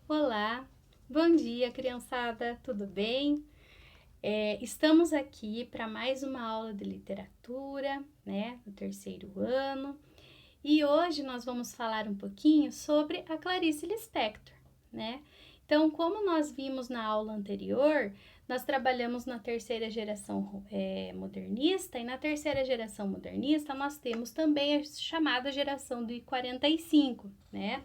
Olá, bom dia, criançada, tudo bem? Estamos aqui para mais uma aula de literatura, né, no terceiro ano, e hoje nós vamos falar um pouquinho sobre a Clarice Lispector, né? Então, como nós vimos na aula anterior, nós trabalhamos na terceira geração modernista, e na terceira geração modernista nós temos também a chamada geração de 45, né?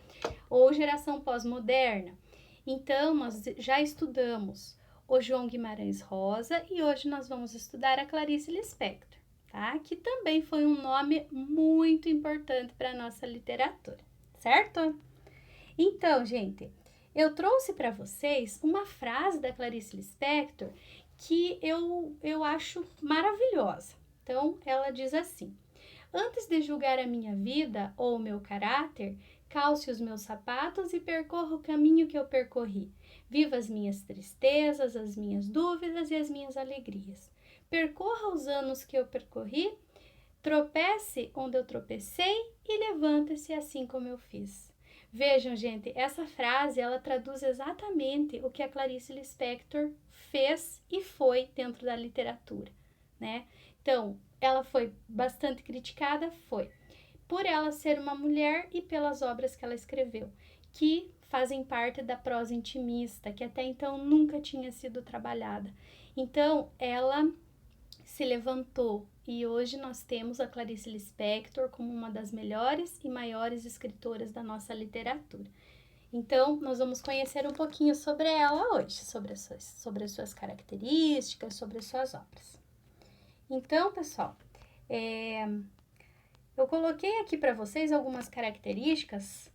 Ou geração pós-moderna. Então, nós já estudamos o João Guimarães Rosa e hoje nós vamos estudar a Clarice Lispector, tá? Que também foi um nome muito importante para a nossa literatura, certo? Então, gente, eu trouxe para vocês uma frase da Clarice Lispector que eu acho maravilhosa. Então, ela diz assim: antes de julgar a minha vida ou o meu caráter, calce os meus sapatos e percorra o caminho que eu percorri. Viva as minhas tristezas, as minhas dúvidas e as minhas alegrias. Percorra os anos que eu percorri, tropece onde eu tropecei e levante-se assim como eu fiz. Vejam, gente, essa frase ela traduz exatamente o que a Clarice Lispector fez e foi dentro da literatura, né? Então, ela foi bastante criticada, foi por ela ser uma mulher e pelas obras que ela escreveu, que fazem parte da prosa intimista, que até então nunca tinha sido trabalhada. Então, ela se levantou e hoje nós temos a Clarice Lispector como uma das melhores e maiores escritoras da nossa literatura. Então, nós vamos conhecer um pouquinho sobre ela hoje, sobre as suas características, sobre as suas obras. Então, pessoal, eu coloquei aqui para vocês algumas características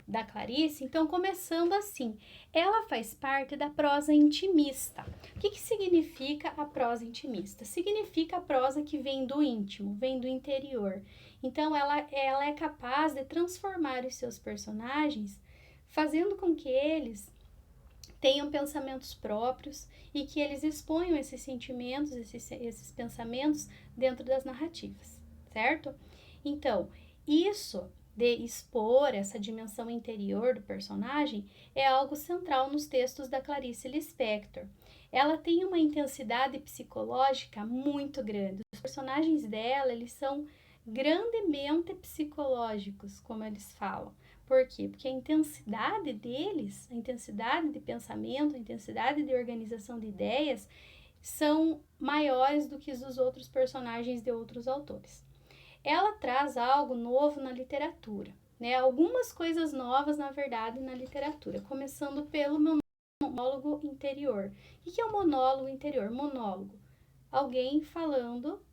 da Clarice, então começando assim, ela faz parte da prosa intimista. O que significa a prosa intimista? Significa a prosa que vem do íntimo, vem do interior. Então ela é capaz de transformar os seus personagens, fazendo com que eles tenham pensamentos próprios e que eles exponham esses sentimentos, esses pensamentos dentro das narrativas, certo? Então, isso de expor essa dimensão interior do personagem é algo central nos textos da Clarice Lispector. Ela tem uma intensidade psicológica muito grande. Os personagens dela, eles são grandemente psicológicos, como eles falam. Por quê? Porque a intensidade deles, a intensidade de pensamento, a intensidade de organização de ideias são maiores do que os dos outros personagens de outros autores. Ela traz algo novo na literatura, né? Algumas coisas novas, na verdade, na literatura, começando pelo monólogo interior. O que é o monólogo interior? Monólogo, alguém falando,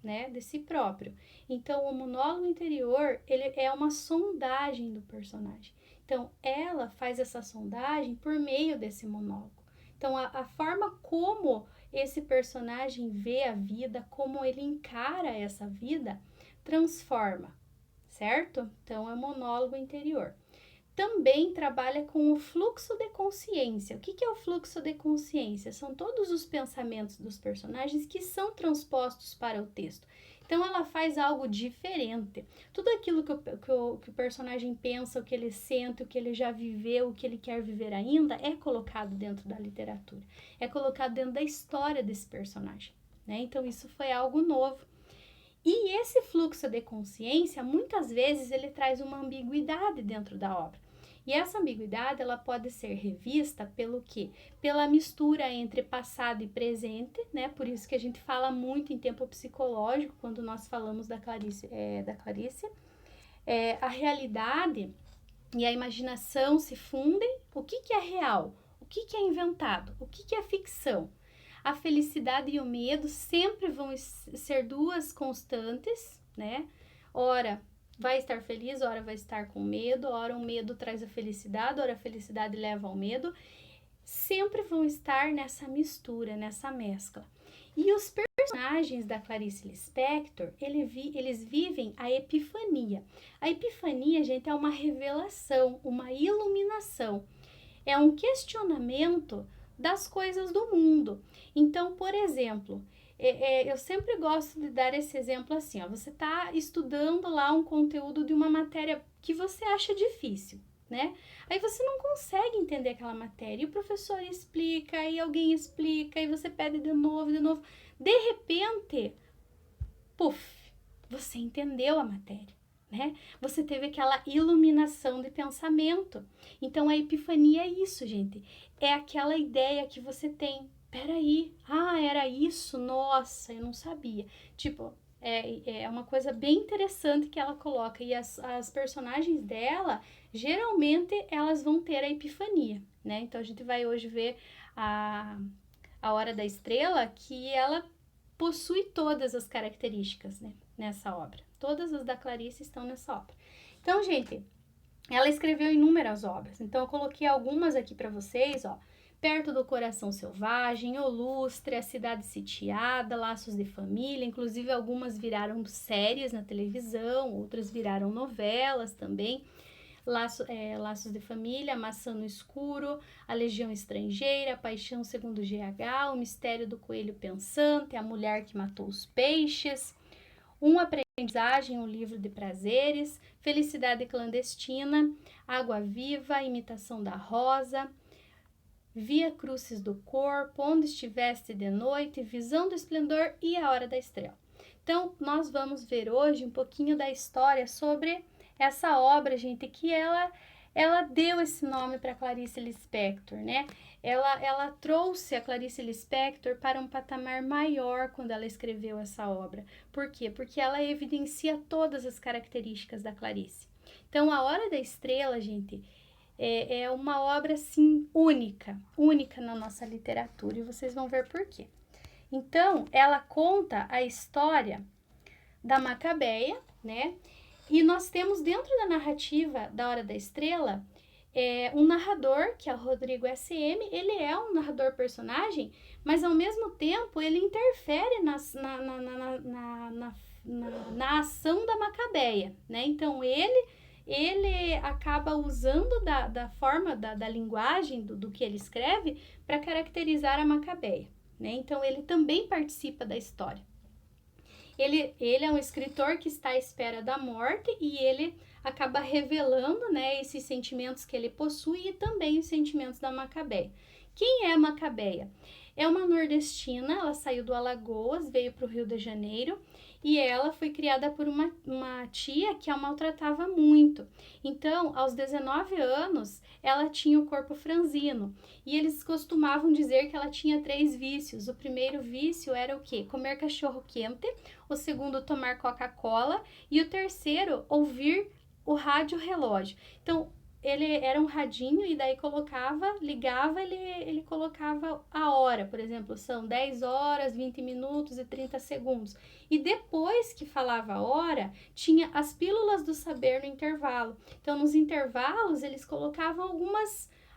né, de si próprio. Então, o monólogo interior, ele é uma sondagem do personagem. Então, ela faz essa sondagem por meio desse monólogo. Então, a forma como esse personagem vê a vida, como ele encara essa vida, transforma, certo? Então, é o monólogo interior. Também trabalha com o fluxo de consciência. O que é o fluxo de consciência? São todos os pensamentos dos personagens que são transpostos para o texto. Então, ela faz algo diferente. Tudo aquilo que o personagem pensa, o que ele sente, o que ele já viveu, o que ele quer viver ainda, é colocado dentro da literatura. É colocado dentro da história desse personagem, né? Então, isso foi algo novo. E esse fluxo de consciência, muitas vezes, ele traz uma ambiguidade dentro da obra. E essa ambiguidade, ela pode ser revista pelo quê? Pela mistura entre passado e presente, né? Por isso que a gente fala muito em tempo psicológico, quando nós falamos da Clarice. A realidade e a imaginação se fundem. O que é real? O que é inventado? O que é ficção? A felicidade e o medo sempre vão ser duas constantes, né? Ora vai estar feliz, ora vai estar com medo, ora o medo traz a felicidade, ora a felicidade leva ao medo. Sempre vão estar nessa mistura, nessa mescla. E os personagens da Clarice Lispector, eles vivem a epifania. A epifania, gente, é uma revelação, uma iluminação. É um questionamento das coisas do mundo. Então, por exemplo, eu sempre gosto de dar esse exemplo assim, ó, você está estudando lá um conteúdo de uma matéria que você acha difícil, né? Aí você não consegue entender aquela matéria, e o professor explica, aí alguém explica, aí você pede de novo, de novo. De repente, puf, você entendeu a matéria, né? Você teve aquela iluminação de pensamento. Então, a epifania é isso, gente. É aquela ideia que você tem. Peraí, era isso? Nossa, eu não sabia. Tipo, é uma coisa bem interessante que ela coloca. E as personagens dela, geralmente, elas vão ter a epifania, né? Então, a gente vai hoje ver a Hora da Estrela, que ela possui todas as características, né, nessa obra. Todas as da Clarice estão nessa obra. Então, gente, ela escreveu inúmeras obras. Então, eu coloquei algumas aqui para vocês, ó. Perto do Coração Selvagem, O Lustre, A Cidade Sitiada, Laços de Família, inclusive algumas viraram séries na televisão, outras viraram novelas também. Laços de Família, Maçã no Escuro, A Legião Estrangeira, Paixão segundo GH, O Mistério do Coelho Pensante, A Mulher que Matou os Peixes, Uma Aprendizagem, um Livro de Prazeres, Felicidade Clandestina, Água Viva, Imitação da Rosa, Via Crucis do Corpo, Onde Estiveste de Noite, Visão do Esplendor e A Hora da Estrela. Então, nós vamos ver hoje um pouquinho da história sobre essa obra, gente, que ela deu esse nome para Clarice Lispector, né? Ela trouxe a Clarice Lispector para um patamar maior quando ela escreveu essa obra. Por quê? Porque ela evidencia todas as características da Clarice. Então, A Hora da Estrela, gente, é uma obra, assim, única na nossa literatura, e vocês vão ver por quê. Então, ela conta a história da Macabeia, né? E nós temos dentro da narrativa da Hora da Estrela um narrador, que é o Rodrigo S.M., ele é um narrador personagem, mas ao mesmo tempo ele interfere na ação da Macabeia, né? Então ele acaba usando da forma, da linguagem do que ele escreve para caracterizar a Macabeia, né? Então ele também participa da história. Ele é um escritor que está à espera da morte e ele acaba revelando, né, esses sentimentos que ele possui e também os sentimentos da Macabeia. Quem é a Macabeia? É uma nordestina, ela saiu do Alagoas, veio para o Rio de Janeiro e ela foi criada por uma tia que a maltratava muito. Então, aos 19 anos, ela tinha o corpo franzino e eles costumavam dizer que ela tinha 3 vícios. O primeiro vício era o quê? Comer cachorro quente, o segundo, tomar Coca-Cola e o terceiro, ouvir o rádio relógio. Então, ele era um radinho e daí ligava, ele colocava a hora, por exemplo, são 10 horas, 20 minutos e 30 segundos. E depois que falava a hora, tinha as pílulas do saber no intervalo. Então, nos intervalos, eles colocavam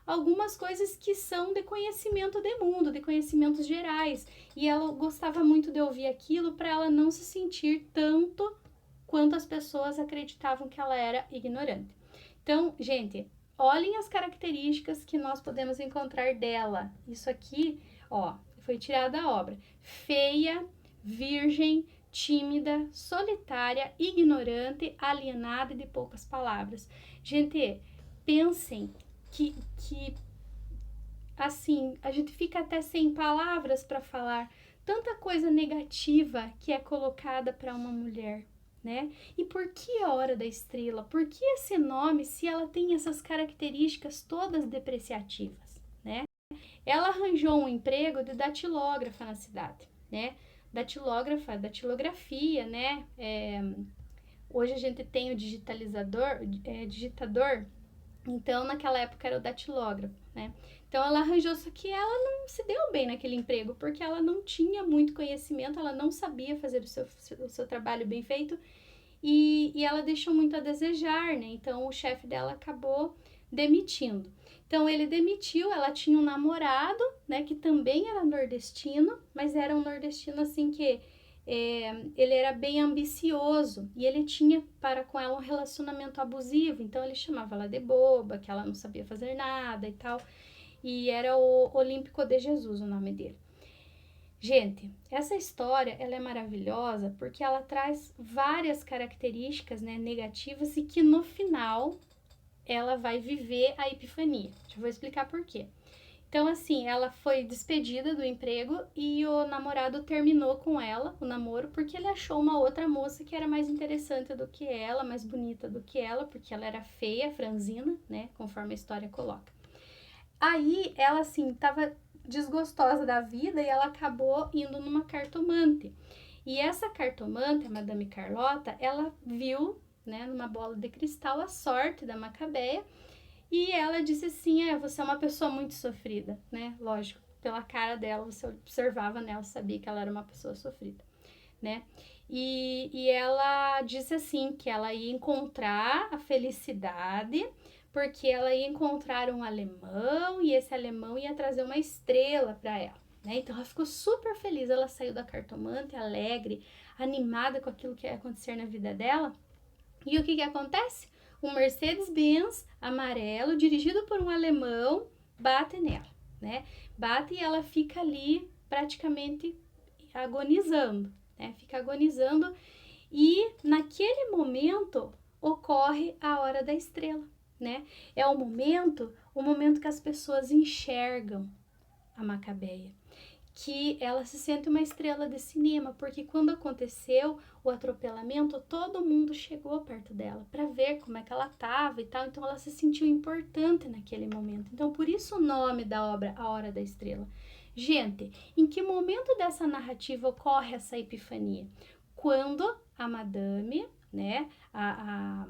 algumas coisas que são de conhecimento de mundo, de conhecimentos gerais. E ela gostava muito de ouvir aquilo para ela não se sentir tanto quanto as pessoas acreditavam que ela era ignorante. Então, gente, olhem as características que nós podemos encontrar dela. Isso aqui, ó, foi tirado da obra. Feia, virgem, tímida, solitária, ignorante, alienada e de poucas palavras. Gente, pensem que assim, a gente fica até sem palavras para falar tanta coisa negativa que é colocada para uma mulher, né? E por que a Hora da Estrela? Por que esse nome se ela tem essas características todas depreciativas, né? Ela arranjou um emprego de datilógrafa na cidade, né? Datilografia, né? Hoje a gente tem o digitador, então naquela época era o datilógrafo, né? Então ela arranjou, só que ela não se deu bem naquele emprego, porque ela não tinha muito conhecimento, ela não sabia fazer o seu trabalho bem feito e ela deixou muito a desejar, né? Então o chefe dela acabou demitindo. Então ele demitiu, ela tinha um namorado, né, que também era nordestino, mas era um nordestino assim que ele era bem ambicioso e ele tinha para com ela um relacionamento abusivo, então ele chamava ela de boba, que ela não sabia fazer nada e tal, e era o Olímpico de Jesus o nome dele. Gente, essa história ela é maravilhosa porque ela traz várias características, né, negativas e que no final ela vai viver a epifania. Eu vou explicar por quê. Então, assim, ela foi despedida do emprego e o namorado terminou com ela, o namoro, porque ele achou uma outra moça que era mais interessante do que ela, mais bonita do que ela, porque ela era feia, franzina, né, conforme a história coloca. Aí, ela, assim, tava desgostosa da vida e ela acabou indo numa cartomante. E essa cartomante, a Madame Carlota, ela viu, né, numa bola de cristal a sorte da Macabeia. E ela disse assim, você é uma pessoa muito sofrida, né? Lógico, pela cara dela, você observava nela, sabia que ela era uma pessoa sofrida, né? E ela disse assim, que ela ia encontrar a felicidade, porque ela ia encontrar um alemão, e esse alemão ia trazer uma estrela para ela, né? Então ela ficou super feliz, ela saiu da cartomante, alegre, animada com aquilo que ia acontecer na vida dela. E o que acontece? Um Mercedes-Benz amarelo, dirigido por um alemão, bate nela, né? Bate e ela fica ali praticamente agonizando, né? Fica agonizando e naquele momento ocorre a hora da estrela, né? É o momento que as pessoas enxergam a Macabeia, que ela se sente uma estrela de cinema, porque quando aconteceu o atropelamento, todo mundo chegou perto dela para ver como é que ela estava e tal, então ela se sentiu importante naquele momento. Então, por isso o nome da obra, A Hora da Estrela. Gente, em que momento dessa narrativa ocorre essa epifania? Quando a madame, né, a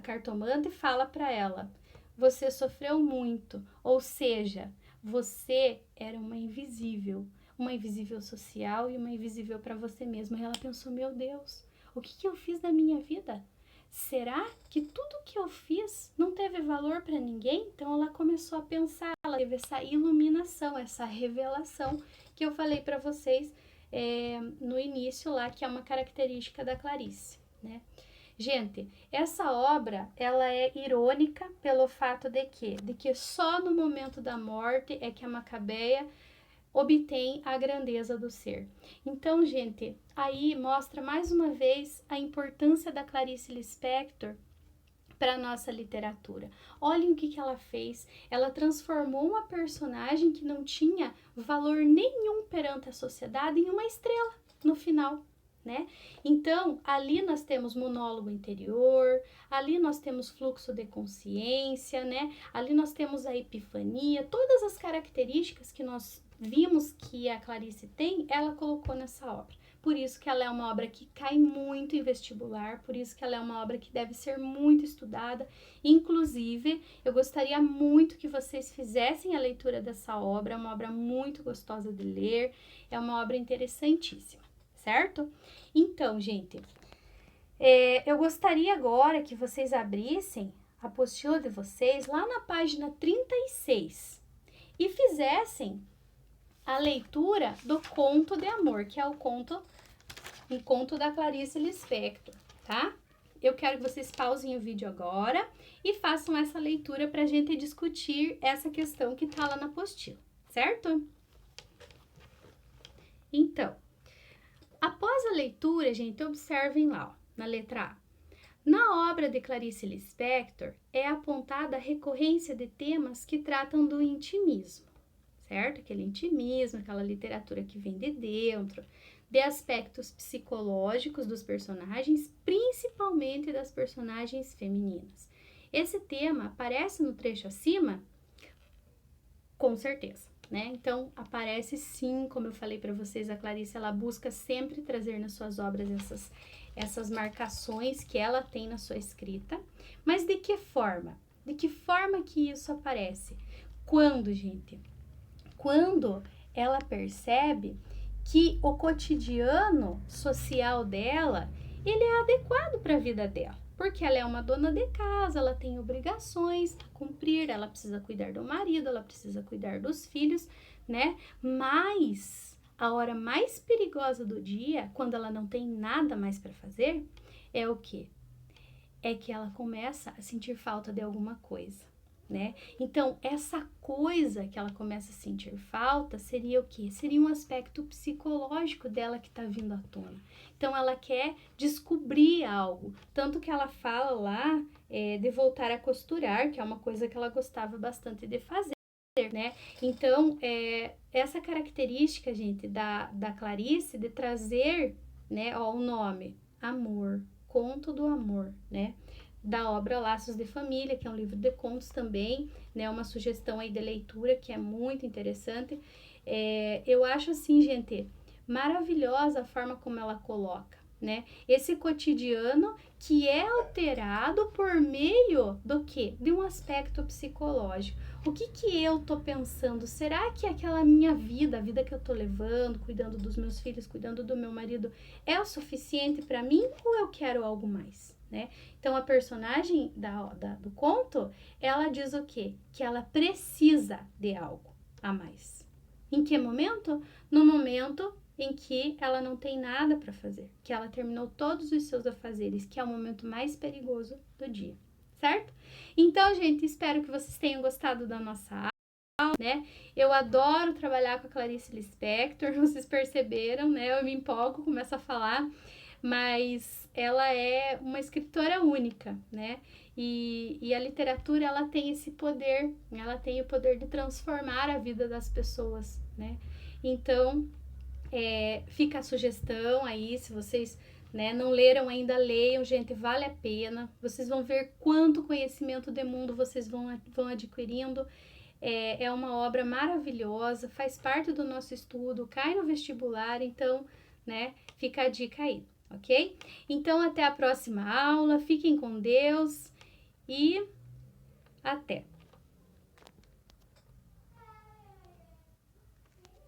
cartomante fala para ela, você sofreu muito, ou seja, você era uma invisível social e uma invisível para você mesma. E ela pensou, meu Deus, o que eu fiz da minha vida? Será que tudo que eu fiz não teve valor para ninguém? Então ela começou a pensar, ela teve essa iluminação, essa revelação que eu falei para vocês no início lá, que é uma característica da Clarice, né? Gente, essa obra, ela é irônica pelo fato de que só no momento da morte é que a Macabeia obtém a grandeza do ser. Então, gente, aí mostra mais uma vez a importância da Clarice Lispector para a nossa literatura. Olhem o que ela fez. Ela transformou uma personagem que não tinha valor nenhum perante a sociedade em uma estrela no final. Né? Então, ali nós temos monólogo interior, ali nós temos fluxo de consciência, né? Ali nós temos a epifania, todas as características que nós vimos que a Clarice tem, ela colocou nessa obra. Por isso que ela é uma obra que cai muito em vestibular, por isso que ela é uma obra que deve ser muito estudada. Inclusive, eu gostaria muito que vocês fizessem a leitura dessa obra, é uma obra muito gostosa de ler, é uma obra interessantíssima, certo? Então, gente, eu gostaria agora que vocês abrissem a apostila de vocês lá na página 36 e fizessem a leitura do Conto de Amor, que é um conto da Clarice Lispector, tá? Eu quero que vocês pausem o vídeo agora e façam essa leitura para a gente discutir essa questão que tá lá na apostila, certo? Então, após a leitura, gente, observem lá, ó, na letra A. Na obra de Clarice Lispector, é apontada a recorrência de temas que tratam do intimismo, certo? Aquele intimismo, aquela literatura que vem de dentro, de aspectos psicológicos dos personagens, principalmente das personagens femininas. Esse tema aparece no trecho acima? Com certeza. Né? Então, aparece sim, como eu falei para vocês, a Clarice, ela busca sempre trazer nas suas obras essas marcações que ela tem na sua escrita, mas de que forma? De que forma que isso aparece? Quando, gente? Quando ela percebe que o cotidiano social dela, ele é adequado para a vida dela. Porque ela é uma dona de casa, ela tem obrigações a cumprir, ela precisa cuidar do marido, ela precisa cuidar dos filhos, né? Mas a hora mais perigosa do dia, quando ela não tem nada mais para fazer, é o quê? É que ela começa a sentir falta de alguma coisa. né? Então, essa coisa que ela começa a sentir falta seria o quê? Seria um aspecto psicológico dela que está vindo à tona. Então, ela quer descobrir algo. Tanto que ela fala lá de voltar a costurar, que é uma coisa que ela gostava bastante de fazer, né? Então, essa característica, gente, da Clarice, de trazer, né, ó, o nome, Amor, Conto do Amor, né? Da obra Laços de Família, que é um livro de contos também, né? Uma sugestão aí de leitura que é muito interessante. Eu acho assim, gente, maravilhosa a forma como ela coloca, né? Esse cotidiano que é alterado por meio do quê? De um aspecto psicológico. O que eu tô pensando? Será que aquela minha vida, a vida que eu tô levando, cuidando dos meus filhos, cuidando do meu marido, é o suficiente para mim ou eu quero algo mais, né? Então, a personagem do conto, ela diz o quê? Que ela precisa de algo a mais. Em que momento? No momento em que ela não tem nada para fazer, que ela terminou todos os seus afazeres, que é o momento mais perigoso do dia, certo? Então, gente, espero que vocês tenham gostado da nossa aula, né? Eu adoro trabalhar com a Clarice Lispector, vocês perceberam, né? Eu me empolgo, começo a falar, mas ela é uma escritora única, né? E a literatura, ela tem esse poder, ela tem o poder de transformar a vida das pessoas, né? Então, fica a sugestão aí, se vocês, né, não leram ainda, leiam, gente, vale a pena. Vocês vão ver quanto conhecimento de mundo vocês vão adquirindo. É uma obra maravilhosa, faz parte do nosso estudo, cai no vestibular, então, né, fica a dica aí, ok? Então, até a próxima aula, fiquem com Deus e até!